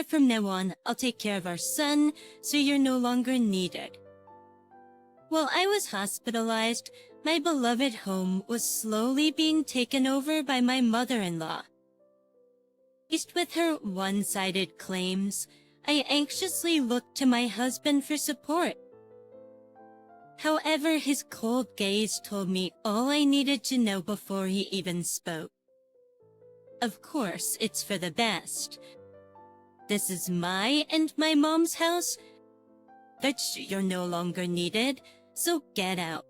From now on, I'll take care of our son, so you're no longer needed. While I was hospitalized, my beloved home was slowly being taken over by my mother-in-law. Faced with her one-sided claims, I anxiously looked to my husband for support. However, his cold gaze told me all I needed to know before he even spoke. Of course, it's for the best. This is my and my mom's house, but you're no longer needed, so get out.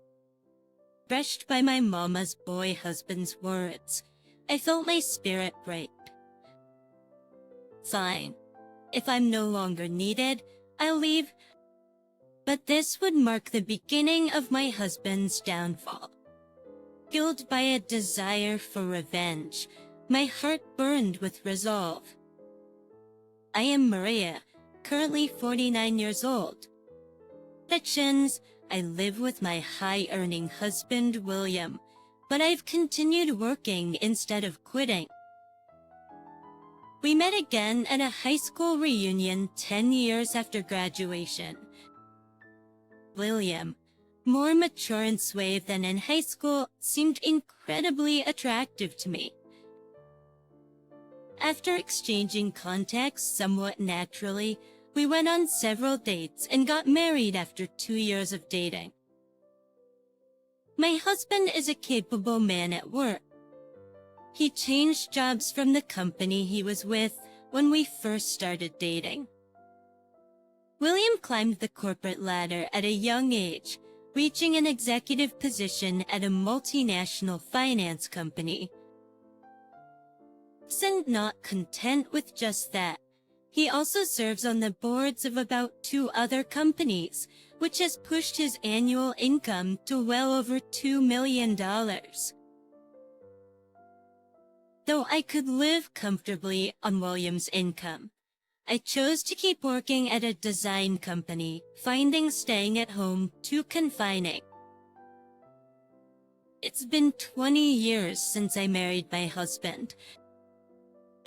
Brushed by my mama's boy husband's words, I felt my spirit break. Fine. If I'm no longer needed, I'll leave. But this would mark the beginning of my husband's downfall. Fueled by a desire for revenge, my heart burned with resolve. I am Maria, currently 49 years old. Fictions, I live with my high-earning husband, William, but I've continued working instead of quitting. We met again at a high school reunion 10 years after graduation. William, more mature and suave than in high school, seemed incredibly attractive to me. After exchanging contacts somewhat naturally, we went on several dates and got married after 2 years of dating. My husband is a capable man at work. He changed jobs from the company he was with when we first started dating. William climbed the corporate ladder at a young age, reaching an executive position at a multinational finance company. And not content with just that, he also serves on the boards of about 2 other companies, which has pushed his annual income to well over $2 million. Though I could live comfortably on William's income, I chose to keep working at a design company, finding staying at home too confining. It's been 20 years since I married my husband.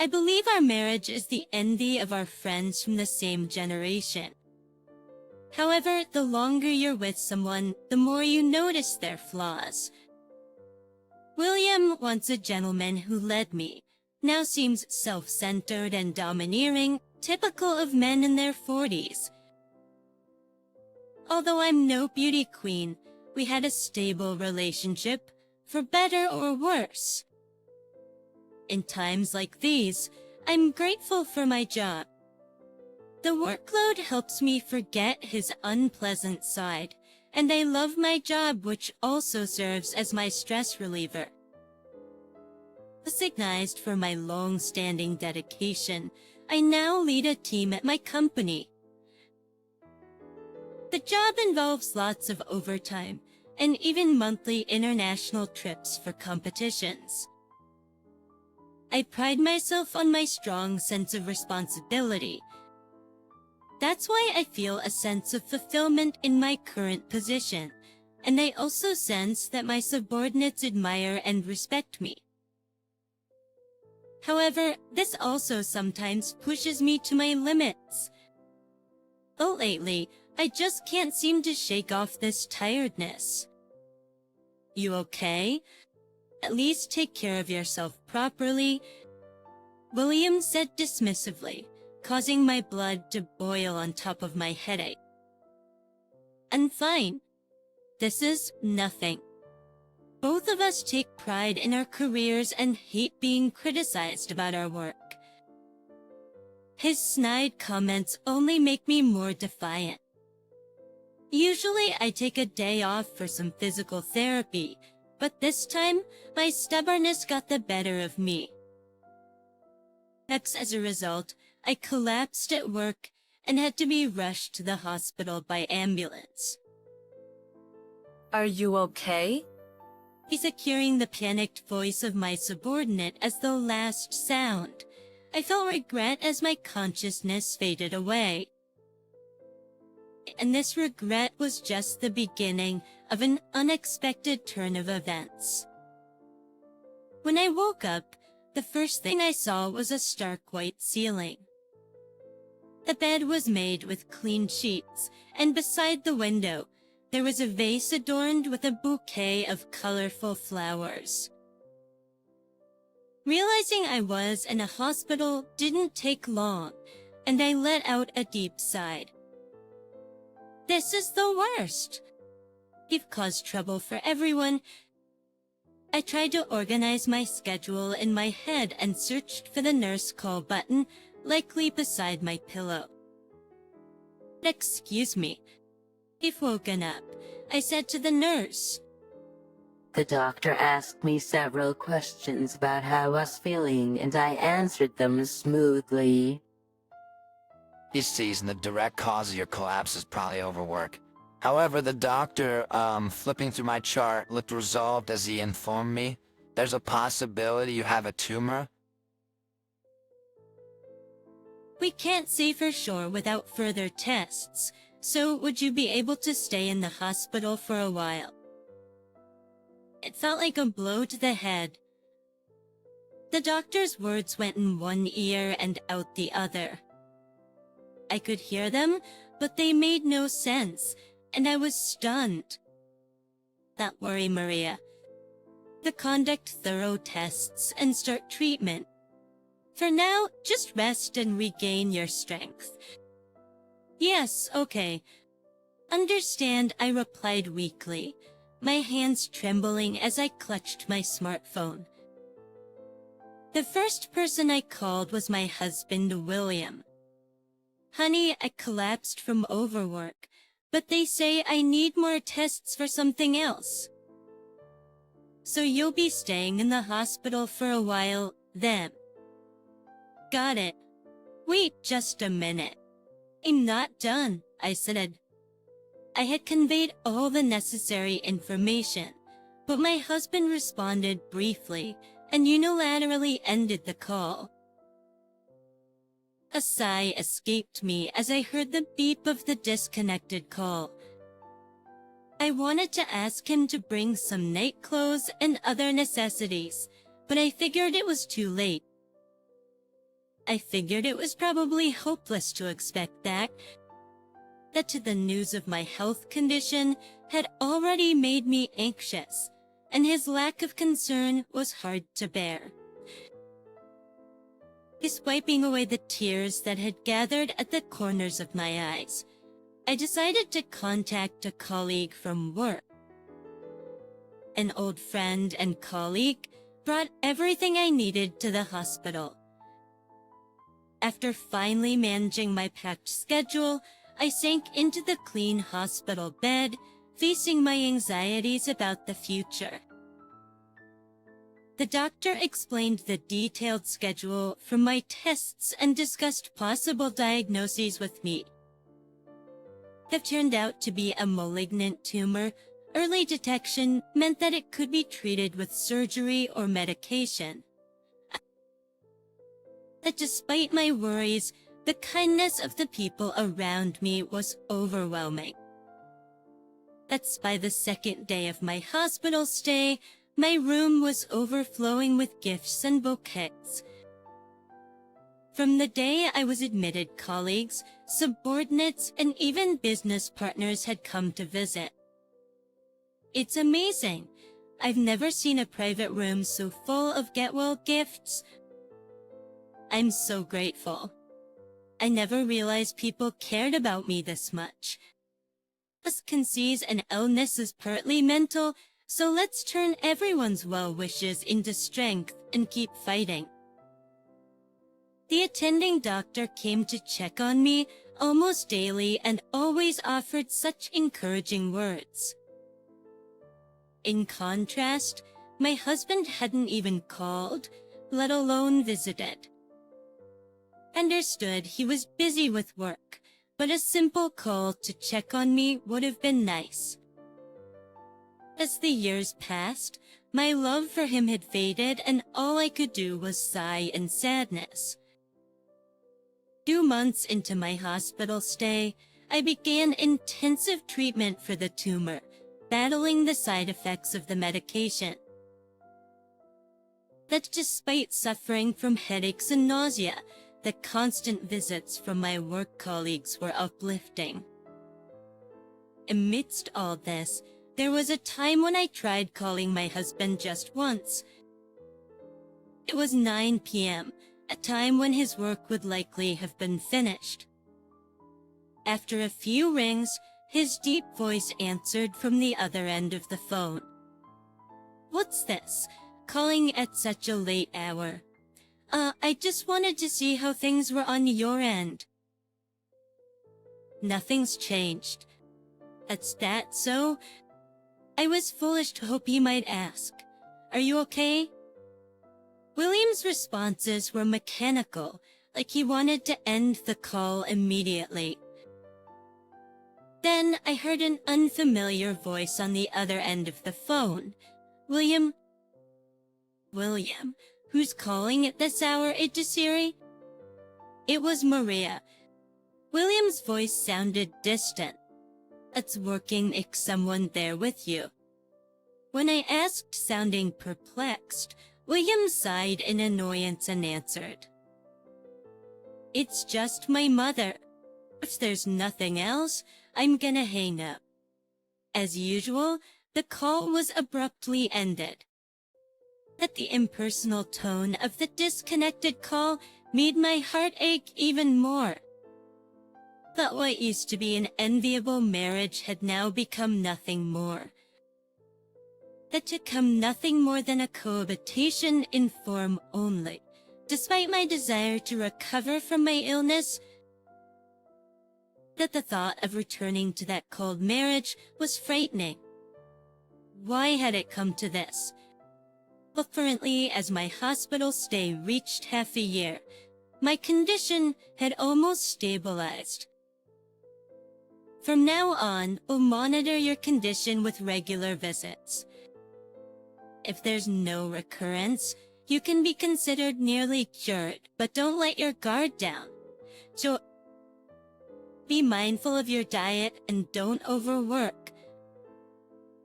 I believe our marriage is the envy of our friends from the same generation. However, the longer you're with someone, the more you notice their flaws. William, once a gentleman who led me, now seems self-centered and domineering, typical of men in their 40s. Although I'm no beauty queen, we had a stable relationship, for better or worse. In times like these, I'm grateful for my job. The workload helps me forget his unpleasant side, and I love my job, which also serves as my stress reliever. Recognized for my long-standing dedication, I now lead a team at my company. The job involves lots of overtime, and even monthly international trips for competitions. I pride myself on my strong sense of responsibility. That's why I feel a sense of fulfillment in my current position, and I also sense that my subordinates admire and respect me. However, this also sometimes pushes me to my limits. Oh, lately, I just can't seem to shake off this tiredness. You okay? At least take care of yourself properly, William said dismissively, causing my blood to boil on top of my headache. I'm fine. This is nothing. Both of us take pride in our careers and hate being criticized about our work. His snide comments only make me more defiant. Usually I take a day off for some physical therapy, but this time, my stubbornness got the better of me. As a result, I collapsed at work and had to be rushed to the hospital by ambulance. Are you okay? He's hearing the panicked voice of my subordinate as the last sound. I felt regret as my consciousness faded away. And this regret was just the beginning of an unexpected turn of events. When I woke up, the first thing I saw was a stark white ceiling. The bed was made with clean sheets, and beside the window, there was a vase adorned with a bouquet of colorful flowers. Realizing I was in a hospital didn't take long, and I let out a deep sigh. This is the worst. You've caused trouble for everyone. I tried to organize my schedule in my head and searched for the nurse call button, likely beside my pillow. Excuse me. You've woken up, I said to the nurse. The doctor asked me several questions about how I was feeling, and I answered them smoothly. He sees the direct cause of your collapse is probably overwork. However, the doctor, flipping through my chart, looked resolved as he informed me. There's a possibility you have a tumor. We can't say for sure without further tests, so would you be able to stay in the hospital for a while? It felt like a blow to the head. The doctor's words went in one ear and out the other. I could hear them, but they made no sense, and I was stunned. Don't worry, Maria. To conduct thorough tests and start treatment. For now, just rest and regain your strength. Yes, okay. Understand, I replied weakly, my hands trembling as I clutched my smartphone. The first person I called was my husband, William. Honey, I collapsed from overwork, but they say I need more tests for something else. So you'll be staying in the hospital for a while, then. Got it. Wait just a minute. I'm not done, I said. I had conveyed all the necessary information, but my husband responded briefly and unilaterally ended the call. A sigh escaped me as I heard the beep of the disconnected call. I wanted to ask him to bring some night clothes and other necessities, but I figured it was too late. I figured it was probably hopeless to expect that to the news of my health condition had already made me anxious, and his lack of concern was hard to bear. Wiping away the tears that had gathered at the corners of my eyes, I decided to contact a colleague from work. An old friend and colleague brought everything I needed to the hospital. After finally managing my packed schedule, I sank into the clean hospital bed, facing my anxieties about the future. The doctor explained the detailed schedule for my tests and discussed possible diagnoses with me. It turned out to be a malignant tumor. Early detection meant that it could be treated with surgery or medication. That despite my worries, the kindness of the people around me was overwhelming. That's by the second day of my hospital stay, my room was overflowing with gifts and bouquets. From the day I was admitted, colleagues, subordinates, and even business partners had come to visit. It's amazing. I've never seen a private room so full of get-well gifts. I'm so grateful. I never realized people cared about me this much. Us concedes an illness is partly mental, so let's turn everyone's well wishes into strength and keep fighting. The attending doctor came to check on me almost daily and always offered such encouraging words. In contrast, my husband hadn't even called, let alone visited. Understood he was busy with work, but a simple call to check on me would have been nice. As the years passed, my love for him had faded and all I could do was sigh in sadness. 2 months into my hospital stay, I began intensive treatment for the tumor, battling the side effects of the medication. That despite suffering from headaches and nausea, The constant visits from my work colleagues were uplifting. Amidst all this, there was a time when I tried calling my husband just once. It was 9 p.m., a time when his work would likely have been finished. After a few rings, his deep voice answered from the other end of the phone. "What's this? Calling at such a late hour. I just wanted to see how things were on your end." Nothing's changed. "That's that so?" I was foolish to hope he might ask. "Are you okay?" William's responses were mechanical, like he wanted to end the call immediately. Then I heard an unfamiliar voice on the other end of the phone. William, who's calling at this hour, Siri? It was Maria. William's voice sounded distant. "It's working, is someone there with you?" When I asked, sounding perplexed, William sighed in annoyance and answered, "It's just my mother. If there's nothing else, I'm gonna hang up." As usual, the call was abruptly ended. That the impersonal tone of the disconnected call made my heart ache even more. That what used to be an enviable marriage had now become nothing more. That to come nothing more than a cohabitation in form only, despite my desire to recover from my illness. That the thought of returning to that cold marriage was frightening. Why had it come to this? Apparently, as my hospital stay reached half a year, my condition had almost stabilized. From now on, we'll monitor your condition with regular visits. If there's no recurrence, you can be considered nearly cured, but don't let your guard down. So, be mindful of your diet and don't overwork.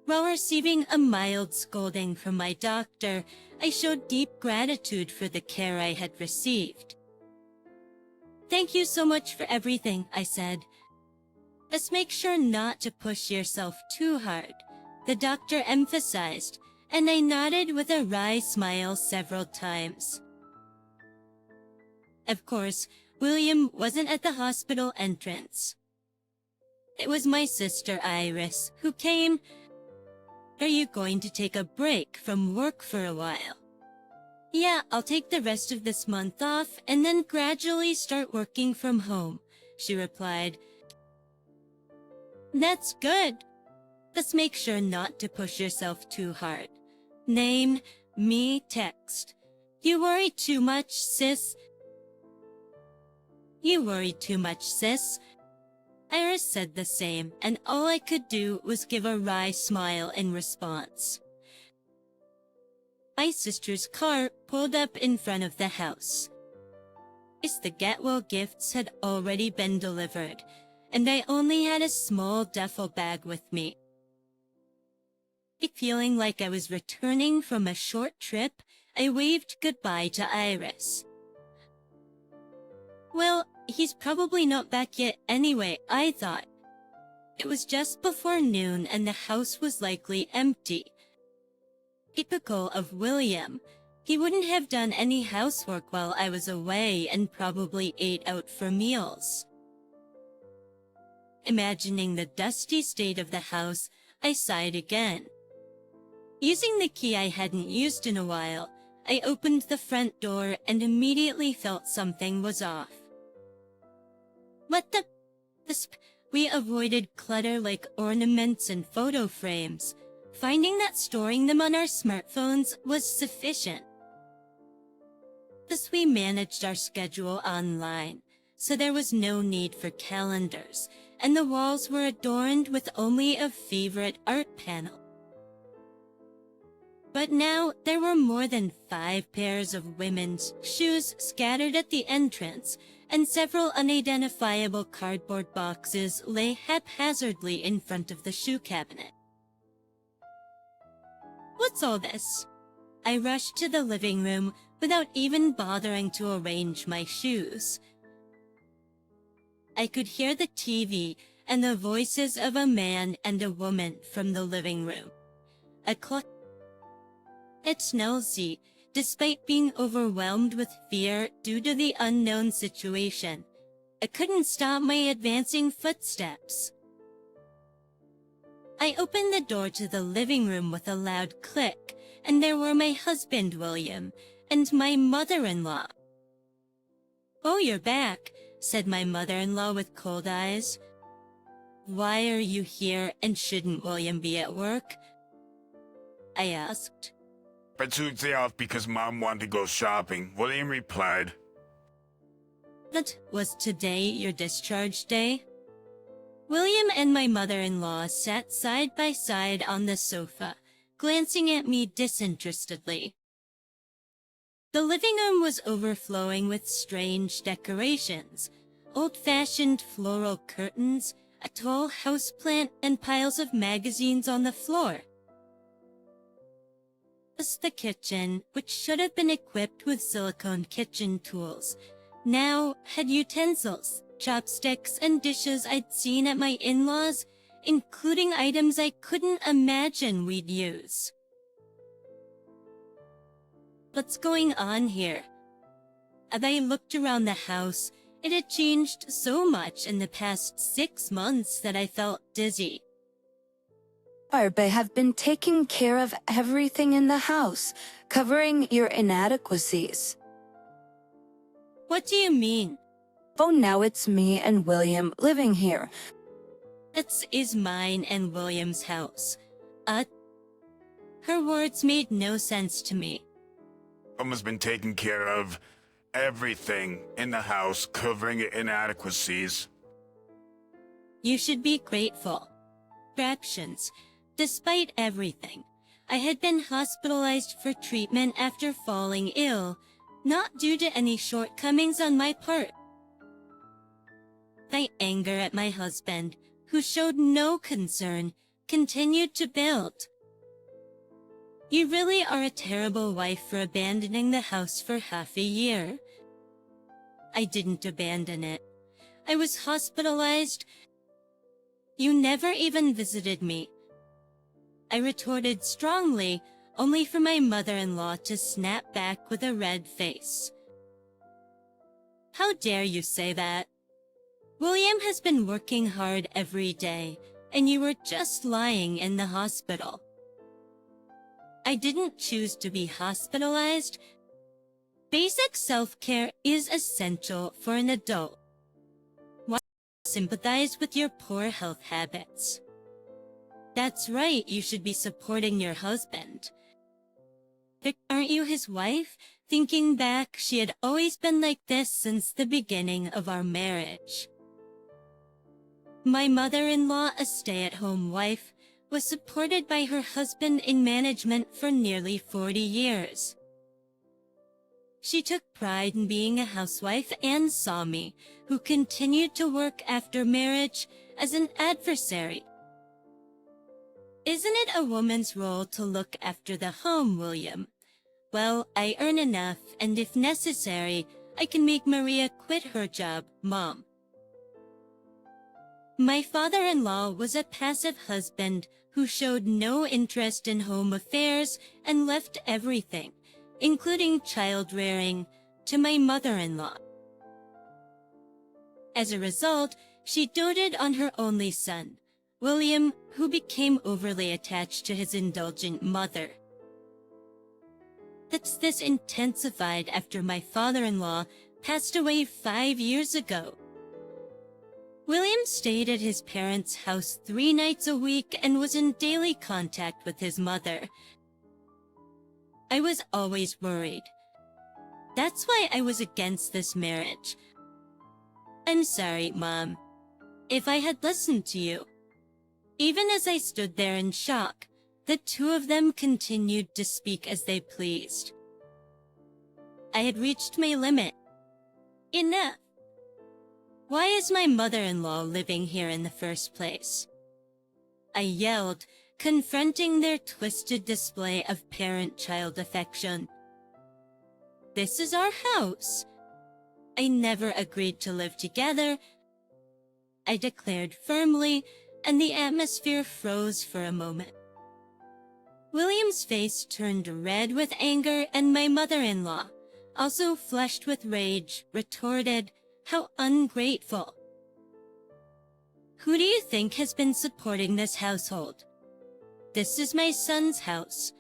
While receiving a mild scolding from my doctor, I showed deep gratitude for the care I had received. "Thank you so much for everything," I said. "Just make sure not to push yourself too hard," the doctor emphasized, and I nodded with a wry smile several times. Of course, William wasn't at the hospital entrance. It was my sister Iris who came. "Are you going to take a break from work for a while?" "Yeah, I'll take the rest of this month off and then gradually start working from home," she replied. "That's good. Just make sure not to push yourself too hard. Name, me, text. You worry too much, sis." "You worry too much, sis." Iris said the same, and all I could do was give a wry smile in response. My sister's car pulled up in front of the house. The get-well gifts had already been delivered, and I only had a small duffel bag with me. Feeling like I was returning from a short trip, I waved goodbye to Iris. Well, he's probably not back yet anyway, I thought. It was just before noon and the house was likely empty. Typical of William, he wouldn't have done any housework while I was away and probably ate out for meals. Imagining the dusty state of the house, I sighed again. Using the key I hadn't used in a while, I opened the front door and immediately felt something was off. What the? We avoided clutter like ornaments and photo frames, finding that storing them on our smartphones was sufficient. Thus we managed our schedule online, so there was no need for calendars, and the walls were adorned with only a favorite art panel. But now there were more than 5 pairs of women's shoes scattered at the entrance, and several unidentifiable cardboard boxes lay haphazardly in front of the shoe cabinet. What's all this? I rushed to the living room without even bothering to arrange my shoes. I could hear the TV and the voices of a man and a woman from the living room. It's nosy, despite being overwhelmed with fear due to the unknown situation. I couldn't stop my advancing footsteps. I opened the door to the living room with a loud click, and there were my husband, William, and my mother-in-law. "Oh, you're back," said my mother-in-law with cold eyes. "Why are you here, and shouldn't William be at work?" I asked. "I took the day off because Mom wanted to go shopping," William replied. "That was today your discharge day?" William and my mother-in-law sat side by side on the sofa, glancing at me disinterestedly. The living room was overflowing with strange decorations, old-fashioned floral curtains, a tall houseplant, and piles of magazines on the floor. Plus the kitchen, which should have been equipped with silicone kitchen tools, now had utensils, chopsticks, and dishes I'd seen at my in-laws, including items I couldn't imagine we'd use. What's going on here? As I looked around the house, it had changed so much in the past 6 months that I felt dizzy. Hubby have been taking care of everything in the house, covering your inadequacies. What do you mean? Oh, now it's me and William living here. This is mine and William's house. Her words made no sense to me. Mom has been taking care of everything in the house, covering inadequacies. You should be grateful. Fractions. Despite everything, I had been hospitalized for treatment after falling ill, not due to any shortcomings on my part. My anger at my husband, who showed no concern, continued to build. You really are a terrible wife for abandoning the house for half a year. I didn't abandon it. I was hospitalized. You never even visited me. I retorted strongly, only for my mother-in-law to snap back with a red face. How dare you say that? William has been working hard every day, and you were just lying in the hospital. I didn't choose to be hospitalized. Basic self-care is essential for an adult. Why sympathize with your poor health habits? That's right, you should be supporting your husband. Aren't you his wife? Thinking back, she had always been like this since the beginning of our marriage. My mother-in-law, a stay-at-home wife, was supported by her husband in management for nearly 40 years. She took pride in being a housewife and saw me, who continued to work after marriage, as an adversary. Isn't it a woman's role to look after the home, William? Well, I earn enough, and if necessary, I can make Maria quit her job, Mom. My father-in-law was a passive husband who showed no interest in home affairs and left everything, including child-rearing, to my mother-in-law. As a result, she doted on her only son, William, who became overly attached to his indulgent mother. This intensified after my father-in-law passed away 5 years ago. William stayed at his parents' house 3 nights a week and was in daily contact with his mother. I was always worried. That's why I was against this marriage. I'm sorry, Mom. If I had listened to you. Even as I stood there in shock, the two of them continued to speak as they pleased. I had reached my limit. Enough. Why is my mother-in-law living here in the first place? I yelled, confronting their twisted display of parent-child affection. This is our house. I never agreed to live together, I declared firmly, and the atmosphere froze for a moment. William's face turned red with anger, and my mother-in-law, also flushed with rage, retorted, "How ungrateful. Who do you think has been supporting this household? This is my son's house.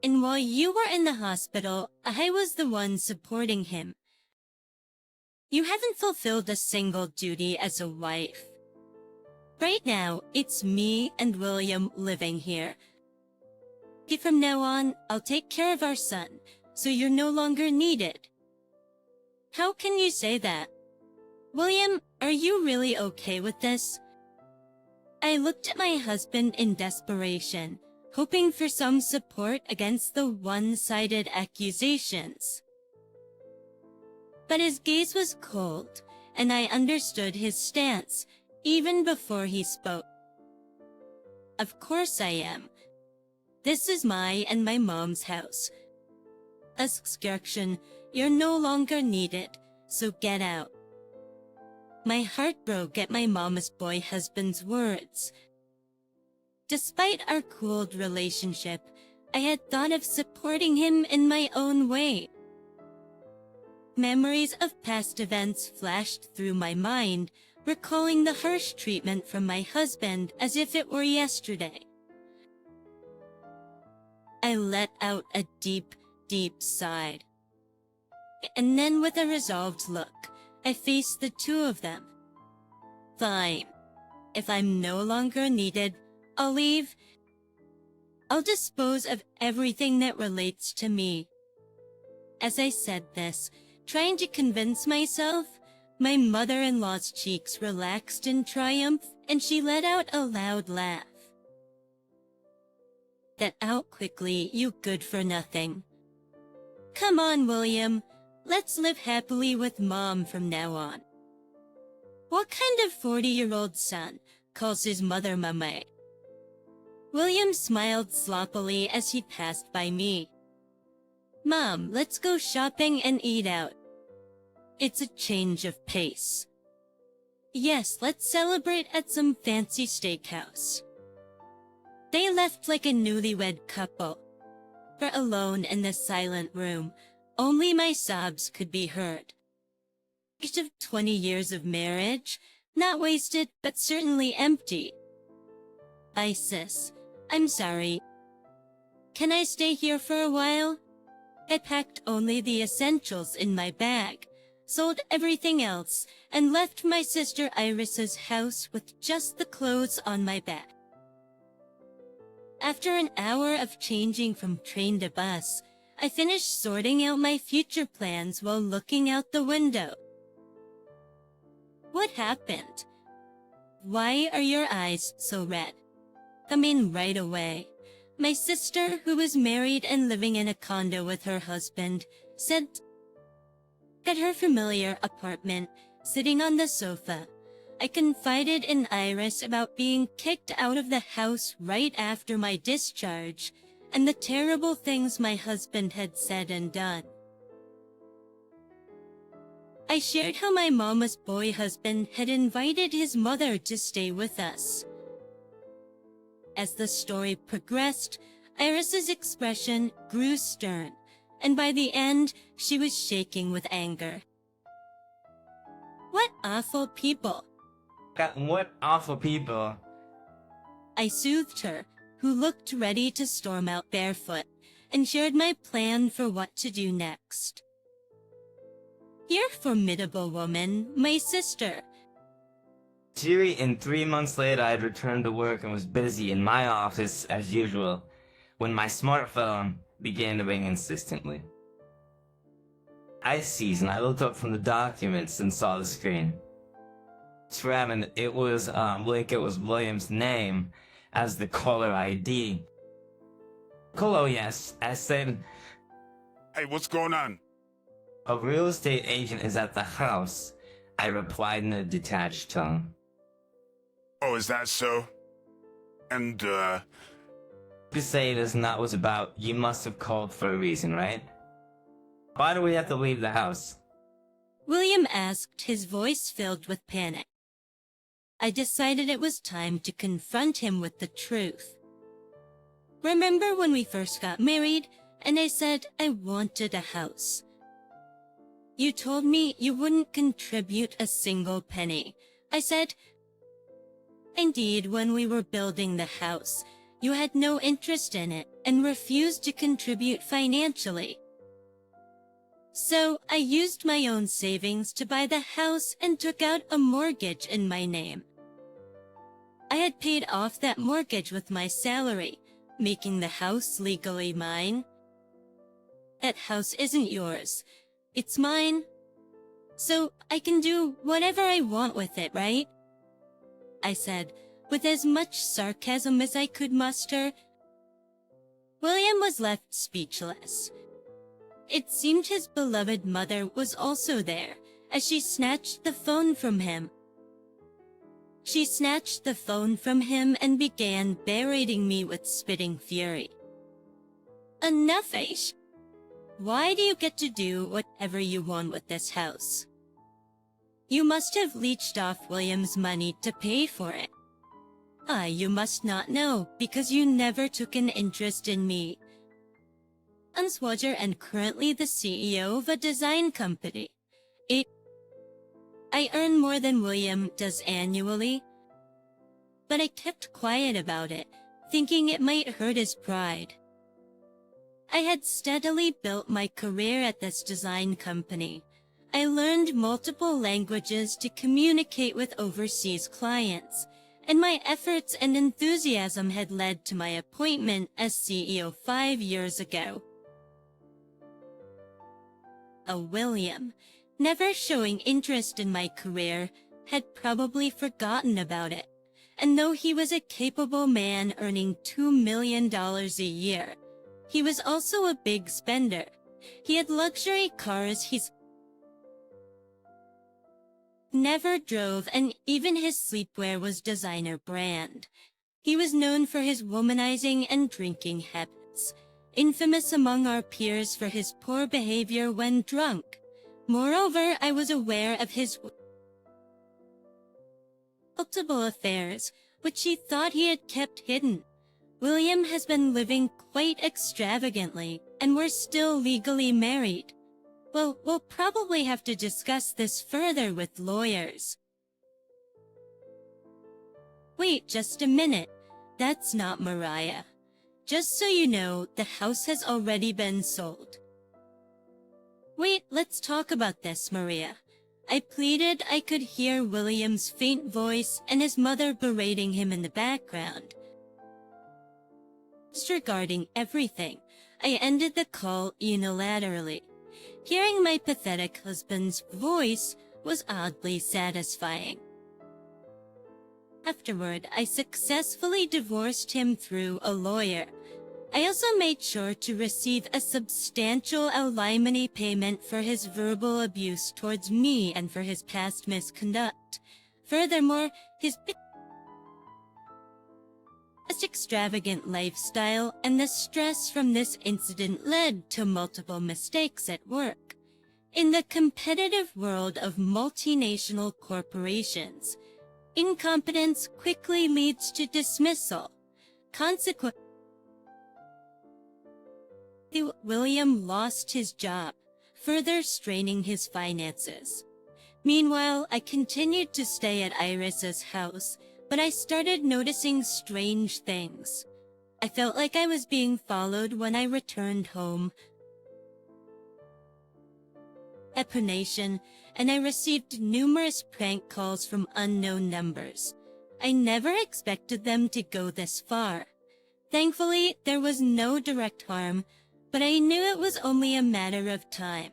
And while you were in the hospital, I was the one supporting him. You haven't fulfilled a single duty as a wife. Right now, it's me and William living here. From now on, I'll take care of our son, so you're no longer needed." How can you say that? William, are you really okay with this? I looked at my husband in desperation, hoping for some support against the one-sided accusations. But his gaze was cold, and I understood his stance, even before he spoke. Of course I am. This is my and my mom's house. Obstruction, you're no longer needed, so get out. My heart broke at my mama's boy husband's words. Despite our cooled relationship, I had thought of supporting him in my own way. Memories of past events flashed through my mind, recalling the harsh treatment from my husband as if it were yesterday. I let out a deep, deep sigh. And then with a resolved look, I faced the two of them. Fine. If I'm no longer needed, I'll leave. I'll dispose of everything that relates to me. As I said this, trying to convince myself, my mother-in-law's cheeks relaxed in triumph, and she let out a loud laugh. Get out quickly, you good-for-nothing. Come on, William. Let's live happily with Mom from now on. What kind of 40-year-old son calls his mother Mama? William smiled sloppily as he passed by me. Mom, let's go shopping and eat out. It's a change of pace. Yes, let's celebrate at some fancy steakhouse. They left like a newlywed couple. For alone in the silent room, only my sobs could be heard. Each of 20 years of marriage, not wasted, but certainly empty. Isis, I'm sorry. Can I stay here for a while? I packed only the essentials in my bag, sold everything else, and left my sister Iris's house with just the clothes on my back. After an hour of changing from train to bus, I finished sorting out my future plans while looking out the window. What happened? Why are your eyes so red? Come in right away. My sister, who was married and living in a condo with her husband, said at her familiar apartment, sitting on the sofa, I confided in Iris about being kicked out of the house right after my discharge and the terrible things my husband had said and done. I shared how my mama's boy husband had invited his mother to stay with us. As the story progressed, Iris's expression grew stern, and by the end, she was shaking with anger. What awful people! What awful people! I soothed her, who looked ready to storm out barefoot, and shared my plan for what to do next. You're a formidable woman, my sister. Cheery, and 3 months later I had returned to work and was busy in my office as usual, when my smartphone began to ring insistently. I seized and I looked up from the documents and saw the screen. Travis, it was William's name as the caller ID. Hello, yes, I said, Hey, what's going on? a real estate agent is at the house, I replied in a detached tone. Oh, is that so? And, To say it is not what it's about, you must have called for a reason, right? Why do we have to leave the house? William asked, his voice filled with panic. I decided it was time to confront him with the truth. Remember when we first got married, and I said I wanted a house? You told me you wouldn't contribute a single penny. I said, indeed, when we were building the house, you had no interest in it and refused to contribute financially. So I used my own savings to buy the house and took out a mortgage in my name. I had paid off that mortgage with my salary, making the house legally mine. That house isn't yours. It's mine. So I can do whatever I want with it, right? I said, with as much sarcasm as I could muster. William was left speechless. It seemed his beloved mother was also there, as she snatched the phone from him. She snatched the phone from him and began berating me with spitting fury. Enough, Aish. Why do you get to do whatever you want with this house? You must have leached off William's money to pay for it. You must not know, because you never took an interest in me. I'm Swodger and currently the CEO of a design company. I earn more than William does annually. But I kept quiet about it, thinking it might hurt his pride. I had steadily built my career at this design company. I learned multiple languages to communicate with overseas clients, and my efforts and enthusiasm had led to my appointment as CEO 5 years ago. William, never showing interest in my career, had probably forgotten about it, and though he was a capable man earning $2 million a year, he was also a big spender. He had luxury cars he's never drove, and even his sleepwear was designer brand. He was known for his womanizing and drinking habits, infamous among our peers for his poor behavior when drunk. Moreover, I was aware of his multiple affairs, which he thought he had kept hidden. William has been living quite extravagantly, and we're still legally married. Well, we'll probably have to discuss this further with lawyers. Wait just a minute. That's not Mariah. Just so you know, the house has already been sold. Wait, let's talk about this, Maria. I pleaded. I could hear William's faint voice and his mother berating him in the background. Disregarding everything, I ended the call unilaterally. Hearing my pathetic husband's voice was oddly satisfying. Afterward, I successfully divorced him through a lawyer. I also made sure to receive a substantial alimony payment for his verbal abuse towards me and for his past misconduct. Furthermore, his extravagant lifestyle and the stress from this incident led to multiple mistakes at work. In the competitive world of multinational corporations, incompetence quickly leads to dismissal. Consequently, William lost his job, further straining his finances. Meanwhile, I continued to stay at Iris's house, but I started noticing strange things. I felt like I was being followed when I returned home. Epination, and I received numerous prank calls from unknown numbers. I never expected them to go this far. Thankfully, there was no direct harm, but I knew it was only a matter of time.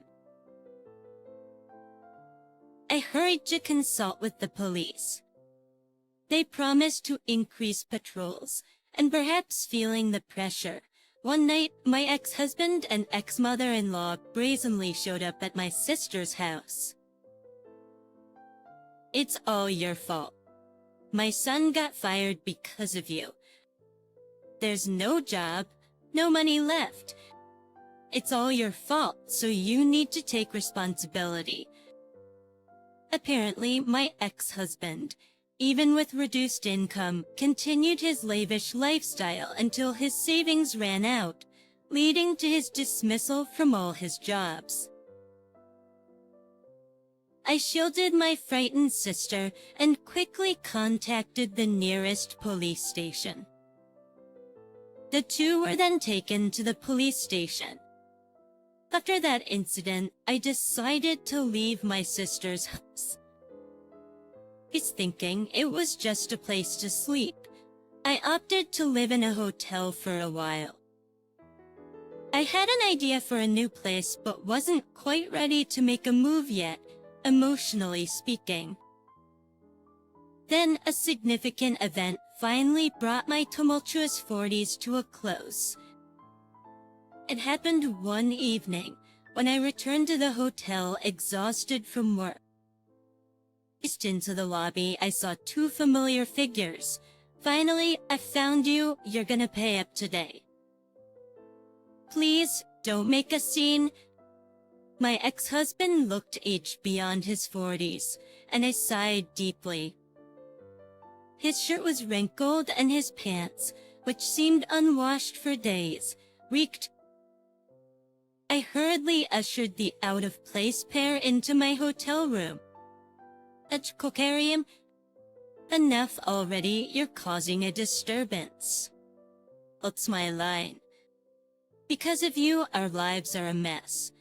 I hurried to consult with the police. They promised to increase patrols, and perhaps feeling the pressure, one night my ex-husband and ex-mother-in-law brazenly showed up at my sister's house. It's all your fault. My son got fired because of you. there's no job, no money left. It's all your fault, so you need to take responsibility. Apparently, my ex-husband, even with reduced income, continued his lavish lifestyle until his savings ran out, leading to his dismissal from all his jobs. I shielded my frightened sister and quickly contacted the nearest police station. The two were then taken to the police station. After that incident, I decided to leave my sister's house. He's thinking it was just a place to sleep. I opted to live in a hotel for a while. I had an idea for a new place but wasn't quite ready to make a move yet, emotionally speaking. Then a significant event finally brought my tumultuous 40s to a close. It happened one evening when I returned to the hotel exhausted from work. Just into the lobby, I saw two familiar figures. Finally, I found you. You're gonna pay up today. Please, don't make a scene. My ex-husband looked aged beyond his 40s, and I sighed deeply. His shirt was wrinkled and his pants, which seemed unwashed for days, reeked. I hurriedly ushered the out-of-place pair into my hotel room. Kokarium, enough already, you're causing a disturbance. That's my line. Because of you, our lives are a mess.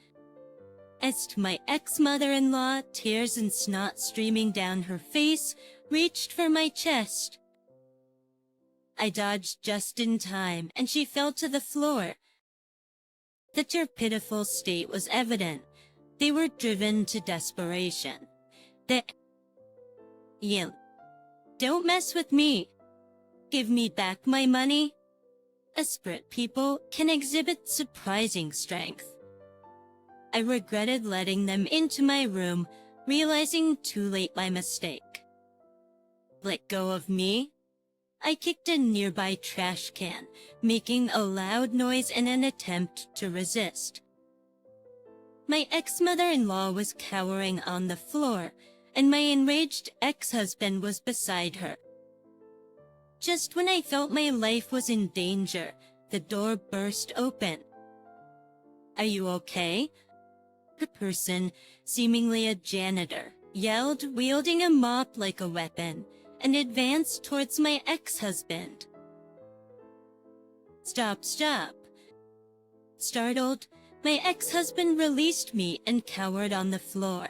As to my ex-mother-in-law, tears and snot streaming down her face, reached for my chest. I dodged just in time, and she fell to the floor. That your pitiful state was evident. They were driven to desperation. Don't mess with me. Give me back my money. Desperate people can exhibit surprising strength. I regretted letting them into my room, realizing too late my mistake. Let go of me? I kicked a nearby trash can, making a loud noise in an attempt to resist. My ex-mother-in-law was cowering on the floor, and my enraged ex-husband was beside her. Just when I felt my life was in danger, the door burst open. Are you okay? A person, seemingly a janitor, yelled, wielding a mop like a weapon, and advanced towards my ex-husband. Stop, stop. Startled, my ex-husband released me and cowered on the floor.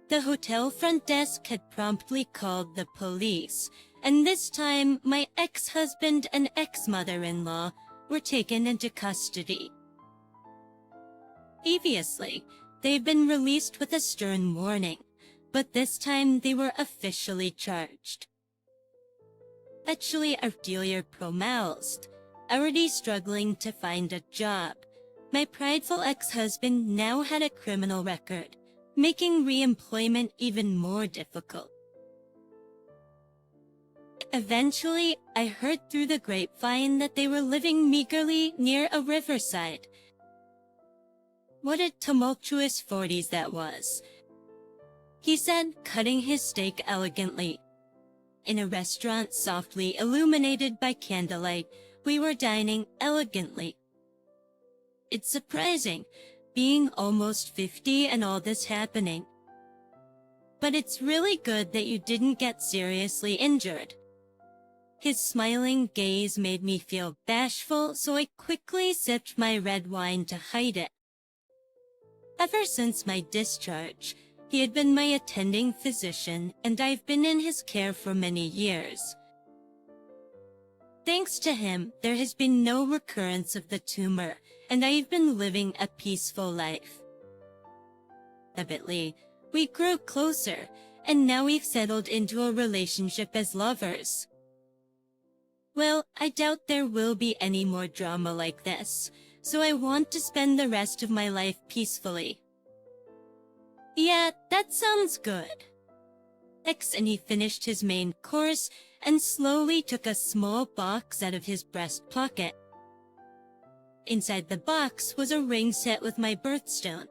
The hotel front desk had promptly called the police, and this time my ex-husband and ex-mother-in-law were taken into custody. Previously, they've been released with a stern warning, but this time they were officially charged. Actually, Ardelia Promalst, already struggling to find a job, my prideful ex-husband now had a criminal record, making re-employment even more difficult. Eventually, I heard through the grapevine that they were living meagerly near a riverside. What a tumultuous 40s that was, he said, cutting his steak elegantly. In a restaurant softly illuminated by candlelight, we were dining elegantly. It's surprising, being almost 50 and all this happening. But it's really good that you didn't get seriously injured. His smiling gaze made me feel bashful, so I quickly sipped my red wine to hide it. Ever since my discharge, he had been my attending physician, and I've been in his care for many years. Thanks to him, there has been no recurrence of the tumor, and I've been living a peaceful life. Privately, we grew closer, and now we've settled into a relationship as lovers. Well, I doubt there will be any more drama like this, so I want to spend the rest of my life peacefully. Yeah, that sounds good. X and he finished his main course and slowly took a small box out of his breast pocket. Inside the box was a ring set with my birthstone.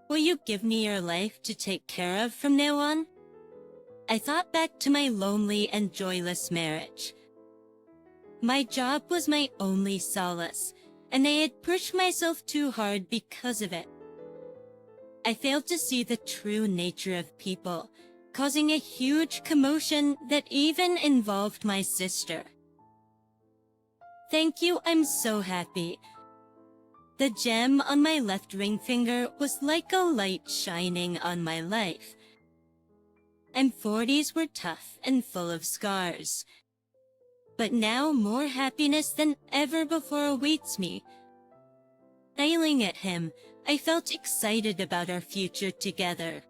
Will you give me your life to take care of from now on? I thought back to my lonely and joyless marriage. My job was my only solace, and I had pushed myself too hard because of it. I failed to see the true nature of people, causing a huge commotion that even involved my sister. Thank you, I'm so happy. The gem on my left ring finger was like a light shining on my life. And 40s were tough and full of scars. But now more happiness than ever before awaits me. Smiling at him, I felt excited about our future together.